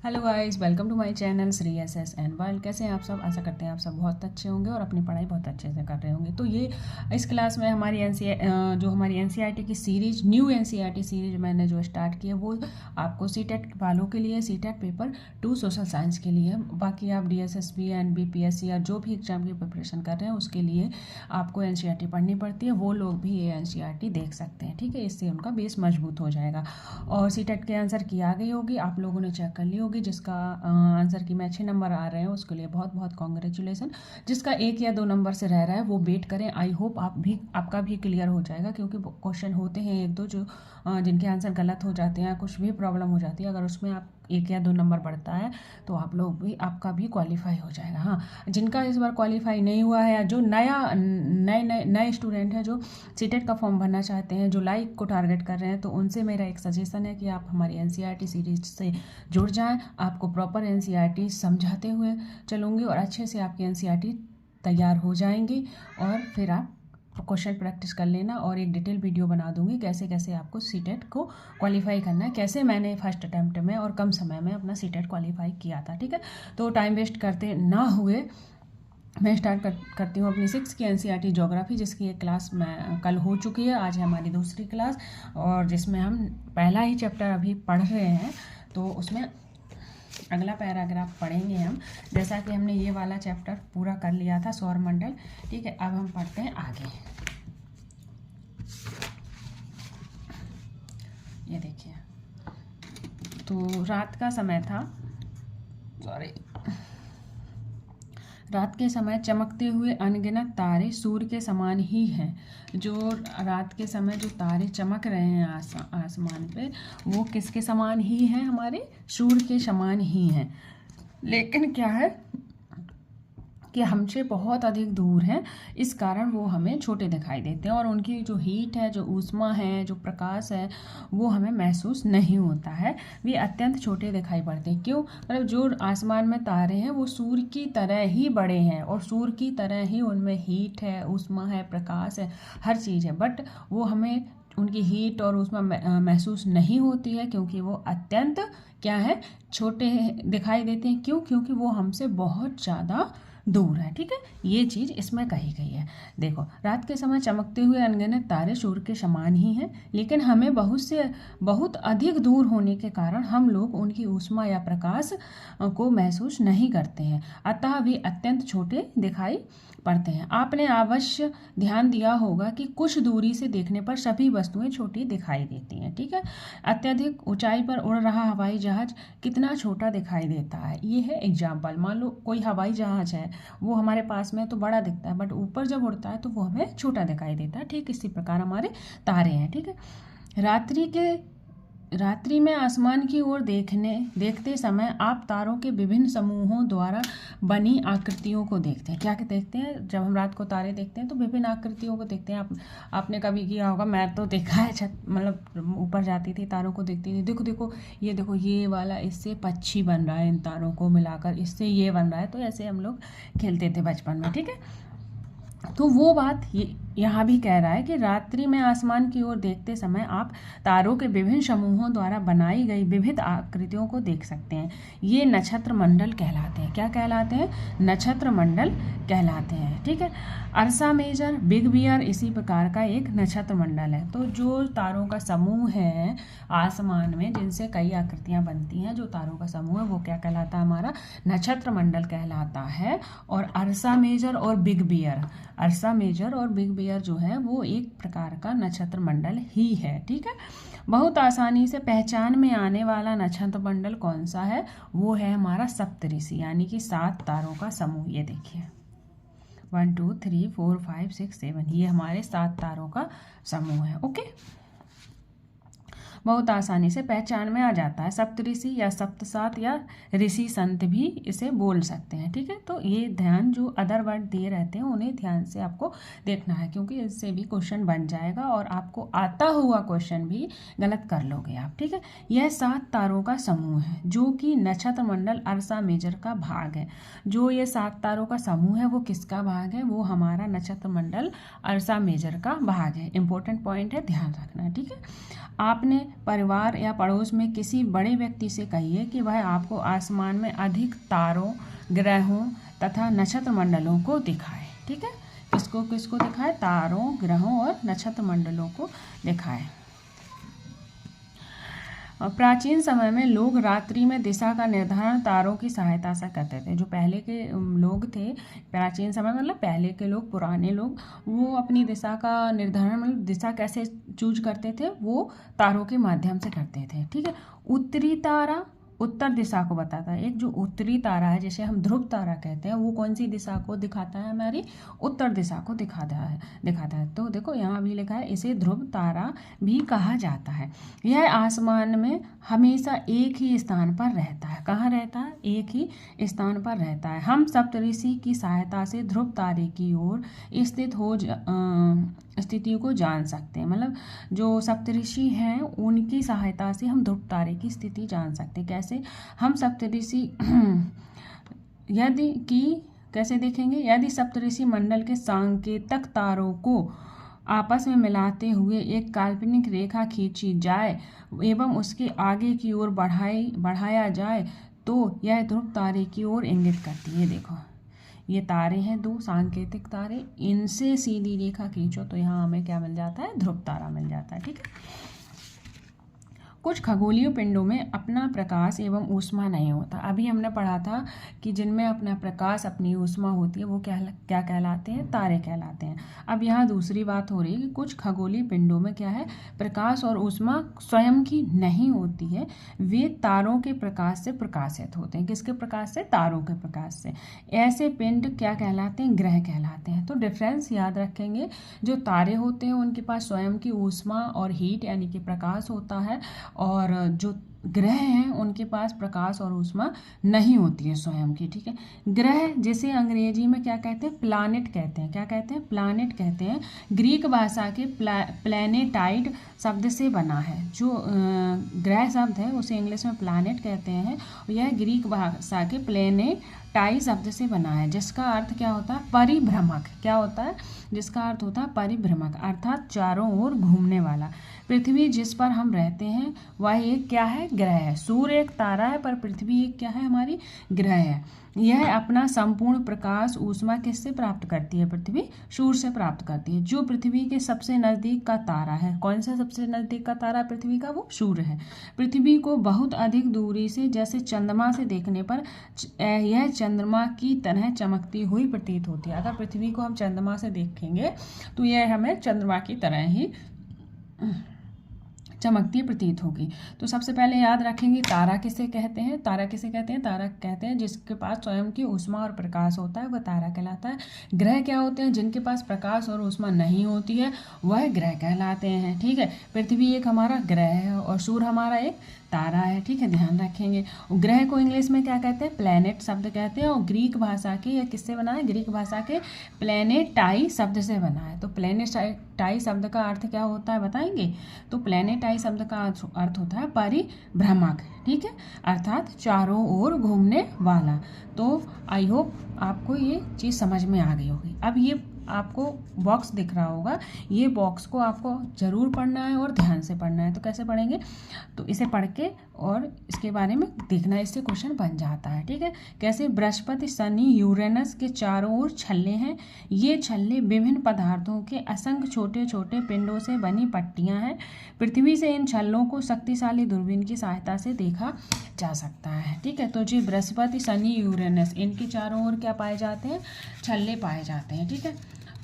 Hello guys, welcome to my channel Shri S S and world. कैसे हैं आप सब? आशा करते हैं आप सब बहुत अच्छे होंगे और अपनी पढ़ाई बहुत अच्छे से कर रहे होंगे। तो ये इस क्लास में हमारी एनसीईआरटी की सीरीज, न्यू एनसीईआरटी सीरीज मैंने जो स्टार्ट की है वो आपको सीटेट वालों के लिए, सीटेट पेपर 2 सोशल साइंस के लिए। बाकी आप डीएसएसबी एंड बीपीएससी या जो भी एग्जाम की प्रिपरेशन कर रहे हैं उसके लिए आपको एनसीईआरटी पढ़नी पड़ती है। वो लोग भी ये एनसीईआरटी देख सकते हैं, ठीक है। इससे उनका बेस मजबूत हो जाएगा। और सीटेट के आंसर की आ गई होगी, आप लोगों ने चेक कर ली होगी। जिसका आंसर की में अच्छे नंबर आ रहे हैं उसके लिए बहुत बहुत कॉन्ग्रेचुलेसन। जिसका 1 या 2 नंबर से रह रहा है वो वेट करें। आई होप आपका भी क्लियर हो जाएगा, क्योंकि क्वेश्चन होते हैं 1-2 जो जिनके आंसर गलत हो जाते हैं, कुछ भी प्रॉब्लम हो जाती है। अगर उसमें आप 1 या 2 नंबर बढ़ता है तो आपका भी क्वालिफाई हो जाएगा। हाँ, जिनका इस बार क्वालिफाई नहीं हुआ है या जो नए स्टूडेंट हैं जो सीटेट का फॉर्म भरना चाहते हैं, जुलाई को टारगेट कर रहे हैं, तो उनसे मेरा एक सजेशन है कि आप हमारी एनसीईआरटी सीरीज से जुड़ जाएं। आपको प्रॉपर एनसीईआरटी समझाते हुए चलूँगी और अच्छे से आपकी एनसीईआरटी तैयार हो जाएंगी। और फिर आप क्वेश्चन प्रैक्टिस कर लेना और एक डिटेल वीडियो बना दूंगी कैसे कैसे आपको सीटेट को क्वालिफाई करना है, कैसे मैंने फर्स्ट अटैम्प्ट में और कम समय में अपना सीटेट क्वालिफाई किया था, ठीक है। तो टाइम वेस्ट करते ना हुए मैं स्टार्ट करती हूँ अपनी 6 की एनसीईआरटी ज्योग्राफी, जिसकी एक क्लास मैं कल हो चुकी है। आज है हमारी दूसरी क्लास और जिसमें हम पहला ही चैप्टर अभी पढ़ रहे हैं। तो उसमें अगला पैराग्राफ पढ़ेंगे हम। जैसा कि हमने ये वाला चैप्टर पूरा कर लिया था, सौरमंडल, ठीक है। अब हम पढ़ते हैं आगे। ये देखिए, तो रात का समय था, रात के समय चमकते हुए अनगिनत तारे सूर्य के समान ही हैं। जो रात के समय जो तारे चमक रहे हैं आसमान पे, वो किसके समान ही हैं? हमारे सूर्य के समान ही हैं। लेकिन क्या है कि हमसे बहुत अधिक दूर हैं, इस कारण वो हमें छोटे दिखाई देते हैं और उनकी जो हीट है, जो ऊष्मा है, जो प्रकाश है, वो हमें महसूस नहीं होता है। वे अत्यंत छोटे दिखाई पड़ते हैं। क्यों? मतलब जो आसमान में तारे हैं वो सूर्य की तरह ही बड़े हैं और सूर्य की तरह ही उनमें हीट है, ऊष्मा है, प्रकाश है, हर चीज़ है। बट वो हमें उनकी हीट और ऊष्मा महसूस नहीं होती है, क्योंकि वो अत्यंत क्या है, छोटे दिखाई देते हैं। क्यों? क्योंकि वो हमसे बहुत ज़्यादा दूर है, ठीक है। ये चीज़ इसमें कही गई है। देखो, रात के समय चमकते हुए अनगिनत तारे सूर्य के समान ही हैं, लेकिन हमें बहुत अधिक दूर होने के कारण हम लोग उनकी ऊष्मा या प्रकाश को महसूस नहीं करते हैं, अतः वे अत्यंत छोटे दिखाई पड़ते हैं। आपने अवश्य ध्यान दिया होगा कि कुछ दूरी से देखने पर सभी वस्तुएं छोटी दिखाई देती हैं, ठीक है। अत्यधिक ऊंचाई पर उड़ रहा हवाई जहाज कितना छोटा दिखाई देता है। ये है एग्जाम्पल। मान लो कोई हवाई जहाज है, वो हमारे पास में तो बड़ा दिखता है, बट ऊपर जब उड़ता है तो वो हमें छोटा दिखाई देता है। ठीक इसी प्रकार हमारे तारे हैं, ठीक है। रात्रि में आसमान की ओर देखते समय आप तारों के विभिन्न समूहों द्वारा बनी आकृतियों को देखते हैं। क्या देखते हैं? जब हम रात को तारे देखते हैं तो विभिन्न आकृतियों को देखते हैं। आपने कभी किया होगा, मैं तो देखा है, छत मतलब ऊपर जाती थी, तारों को देखती थी। देखो ये वाला इससे पक्षी बन रहा है, इन तारों को मिलाकर इससे ये बन रहा है। तो ऐसे हम लोग खेलते थे बचपन में, ठीक है। तो वो बात यहाँ भी कह रहा है कि रात्रि में आसमान की ओर देखते समय आप तारों के विभिन्न समूहों द्वारा बनाई गई विविध आकृतियों को देख सकते हैं। ये नक्षत्र मंडल कहलाते हैं। क्या कहलाते हैं? नक्षत्र मंडल कहलाते हैं, ठीक है। अर्सा मेजर, बिग बियर इसी प्रकार का एक नक्षत्र मंडल है। तो जो तारों का समूह है आसमान में, जिनसे कई आकृतियां बनती हैं, जो तारों का समूह है वो क्या कहलाता है? हमारा नक्षत्र मंडल कहलाता है। और अर्सा मेजर और बिग बियर जो है वो एक प्रकार का नक्षत्र मंडल ही है, ठीक है। बहुत आसानी से पहचान में आने वाला नक्षत्र मंडल कौन सा है? वो है हमारा सप्तऋषि, यानी कि 7 तारों का समूह। ये देखिए 1 2 3 4 5 6 7, ये हमारे 7 तारों का समूह है, ओके। बहुत आसानी से पहचान में आ जाता है। सप्तऋषि या सप्तसात या ऋषि संत भी इसे बोल सकते हैं, ठीक है। तो ये ध्यान, जो अदर वर्ड दिए रहते हैं उन्हें ध्यान से आपको देखना है, क्योंकि इससे भी क्वेश्चन बन जाएगा और आपको आता हुआ क्वेश्चन भी गलत कर लोगे आप, ठीक है। यह 7 तारों का समूह है जो कि नक्षत्र मंडल अर्सा मेजर का भाग है। जो ये 7 तारों का समूह है वो किसका भाग है? वो हमारा नक्षत्र मंडल अर्सा मेजर का भाग है। इंपॉर्टेंट पॉइंट है, ध्यान रखना, ठीक है। आपने परिवार या पड़ोस में किसी बड़े व्यक्ति से कहिए कि वह आपको आसमान में अधिक तारों, ग्रहों तथा नक्षत्र मंडलों को दिखाए। ठीक है, किसको किसको दिखाए? तारों, ग्रहों और नक्षत्र मंडलों को दिखाए। प्राचीन समय में लोग रात्रि में दिशा का निर्धारण तारों की सहायता से करते थे। जो पहले के लोग थे, प्राचीन समय मतलब पहले के लोग, पुराने लोग, वो अपनी दिशा का निर्धारण मतलब दिशा कैसे चूज करते थे, वो तारों के माध्यम से करते थे। ठीक है, उत्तरी तारा उत्तर दिशा को बताता है। एक जो उत्तरी तारा है, जैसे हम ध्रुव तारा कहते हैं, वो कौन सी दिशा को दिखाता है? हमारी उत्तर दिशा को दिखाता है। तो देखो यहाँ भी लिखा है, इसे ध्रुव तारा भी कहा जाता है। यह आसमान में हमेशा एक ही स्थान पर रहता है। कहाँ रहता है? एक ही स्थान पर रहता है। हम सप्तऋषि की सहायता से ध्रुव तारे की ओर स्थिति को जान सकते हैं। मतलब जो सप्तऋषि हैं उनकी सहायता से हम ध्रुव तारे की स्थिति जान सकते हैं। कैसे? हम सप्तऋषि कैसे देखेंगे? यदि सप्तऋषि मंडल के सांकेतिक तारों को आपस में मिलाते हुए एक काल्पनिक रेखा खींची जाए एवं उसके आगे की ओर बढ़ाया जाए तो यह ध्रुव तारे की ओर इंगित करती है। देखो ये तारे हैं, दो सांकेतिक तारे, इनसे सीधी रेखा खींचो तो यहाँ हमें क्या मिल जाता है? ध्रुव तारा मिल जाता है। ठीक है, कुछ खगोलीय पिंडों में अपना प्रकाश एवं ऊष्मा नहीं होता। अभी हमने पढ़ा था कि जिनमें अपना प्रकाश, अपनी ऊष्मा होती है, वो क्या कहलाते हैं? तारे कहलाते हैं। अब यहाँ दूसरी बात हो रही है कि कुछ खगोलीय पिंडों में क्या है? प्रकाश और ऊष्मा स्वयं की नहीं होती है, वे तारों के प्रकाश से प्रकाशित होते हैं। किसके प्रकाश से? तारों के प्रकाश से। ऐसे पिंड क्या कहलाते हैं? ग्रह कहलाते हैं। तो डिफरेंस याद रखेंगे, जो तारे होते हैं उनके पास स्वयं की ऊष्मा और हीट यानी कि प्रकाश होता है, और जो ग्रह हैं उनके पास प्रकाश और ऊष्मा नहीं होती है स्वयं की। ठीक है, ग्रह जिसे अंग्रेजी में क्या कहते हैं? प्लैनेट कहते हैं। क्या कहते हैं? प्लैनेट कहते हैं। ग्रीक भाषा के प्लैनेटाइड शब्द से बना है। जो ग्रह शब्द है उसे इंग्लिश में प्लैनेट कहते हैं। यह ग्रीक भाषा के प्लैनेटाइड शब्द से बना है, जिसका अर्थ क्या होता है? परिभ्रमक। क्या होता है? जिसका अर्थ होता है परिभ्रमक, अर्थात चारों ओर घूमने वाला। पृथ्वी जिस पर हम रहते हैं वह एक क्या है? ग्रह है। सूर्य एक तारा है, पर पृथ्वी एक क्या है? हमारी ग्रह है। यह अपना संपूर्ण प्रकाश ऊष्मा किससे प्राप्त करती है? पृथ्वी सूर्य से प्राप्त करती है, जो पृथ्वी के सबसे नज़दीक का तारा है। कौन सा सबसे नज़दीक का तारा पृथ्वी का? वो सूर्य है। पृथ्वी को बहुत अधिक दूरी से, जैसे चंद्रमा से देखने पर यह चंद्रमा की तरह चमकती हुई प्रतीत होती है। अगर पृथ्वी को हम चंद्रमा से देखेंगे तो यह हमें चंद्रमा की तरह ही चमकती प्रतीत होगी। तो सबसे पहले याद रखेंगे तारा किसे कहते हैं? तारा किसे कहते हैं? तारा कहते हैं जिसके पास स्वयं की ऊष्मा और प्रकाश होता है, वह तारा कहलाता है। ग्रह क्या होते हैं? जिनके पास प्रकाश और ऊष्मा नहीं होती है वह ग्रह कहलाते हैं। ठीक है, पृथ्वी एक हमारा ग्रह है और सूर्य हमारा एक तारा है। ठीक है, ध्यान रखेंगे। ग्रह को इंग्लिश में क्या कहते हैं? प्लैनेट शब्द कहते हैं। और ग्रीक भाषा के, या किससे बना है? ग्रीक भाषा के प्लैनेटाई शब्द से बना है। तो प्लैनेटाई शब्द का अर्थ क्या होता है बताएंगे? तो प्लैनेटाई शब्द का अर्थ होता है परिभ्रमक। ठीक है, अर्थात चारों ओर घूमने वाला। तो आई होप आपको ये चीज़ समझ में आ गई होगी। अब ये आपको बॉक्स दिख रहा होगा, ये बॉक्स को आपको ज़रूर पढ़ना है और ध्यान से पढ़ना है। तो कैसे पढ़ेंगे? तो इसे पढ़ के और इसके बारे में देखना, इससे क्वेश्चन बन जाता है। ठीक है, कैसे? बृहस्पति, शनि, यूरेनस के चारों ओर छल्ले हैं। ये छल्ले विभिन्न पदार्थों के असंख्य छोटे छोटे पिंडों से बनी पट्टियां हैं। पृथ्वी से इन छल्लों को शक्तिशाली दूरबीन की सहायता से देखा जा सकता है। ठीक है, तो जी बृहस्पति, शनि, यूरेनस, इनके चारों ओर क्या पाए जाते हैं? छल्ले पाए जाते हैं। ठीक है,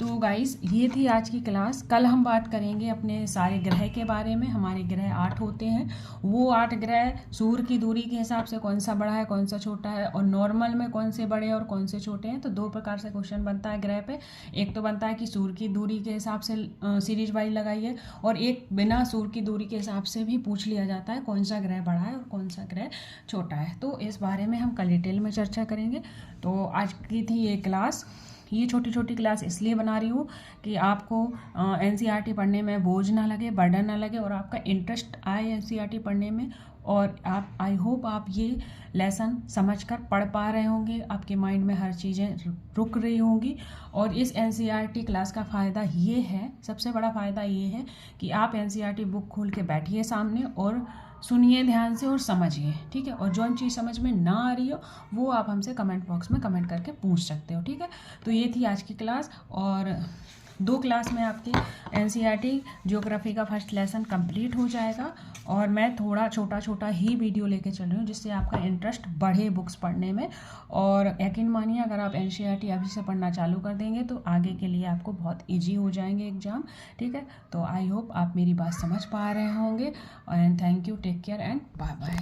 तो गाइस ये थी आज की क्लास। कल हम बात करेंगे अपने सारे ग्रह के बारे में। हमारे ग्रह 8 होते हैं। वो 8 ग्रह सूर्य की दूरी के हिसाब से कौन सा बड़ा है, कौन सा छोटा है, और नॉर्मल में कौन से बड़े और कौन से छोटे हैं। तो 2 प्रकार से क्वेश्चन बनता है ग्रह पे। एक तो बनता है कि सूर्य की दूरी के हिसाब से सीरीज वाइज लगाइए, और एक बिना सूर्य की दूरी के हिसाब से भी पूछ लिया जाता है कौन सा ग्रह बड़ा है और कौन सा ग्रह छोटा है। तो इस बारे में हम कल डिटेल में चर्चा करेंगे। तो आज की थी ये क्लास। ये छोटी छोटी क्लास इसलिए बना रही हूँ कि आपको एनसीईआरटी पढ़ने में बोझ ना लगे, बर्डन ना लगे, और आपका इंटरेस्ट आए एनसीईआरटी पढ़ने में, और आप आई होप आप ये लेसन समझकर पढ़ पा रहे होंगे, आपके माइंड में हर चीज़ें रुक रही होंगी। और इस एनसीईआरटी क्लास का फ़ायदा ये है, सबसे बड़ा फ़ायदा ये है कि आप एनसीईआरटी बुक खोल के बैठिए सामने और सुनिए ध्यान से और समझिए, ठीक है। और जो चीज़ समझ में ना आ रही हो वो आप हमसे कमेंट बॉक्स में कमेंट करके पूछ सकते हो, ठीक है। तो ये थी आज की क्लास, और 2 क्लास में आपकी एनसीईआरटी ज्योग्राफी का फर्स्ट लेसन कंप्लीट हो जाएगा। और मैं थोड़ा छोटा ही वीडियो लेके चल रही हूँ जिससे आपका इंटरेस्ट बढ़े बुक्स पढ़ने में। और यकीन मानिए अगर आप एनसीईआरटी अभी से पढ़ना चालू कर देंगे तो आगे के लिए आपको बहुत ईजी हो जाएंगे एग्ज़ाम, ठीक है। तो आई होप आप मेरी बात समझ पा रहे होंगे। And thank you, take care and bye bye.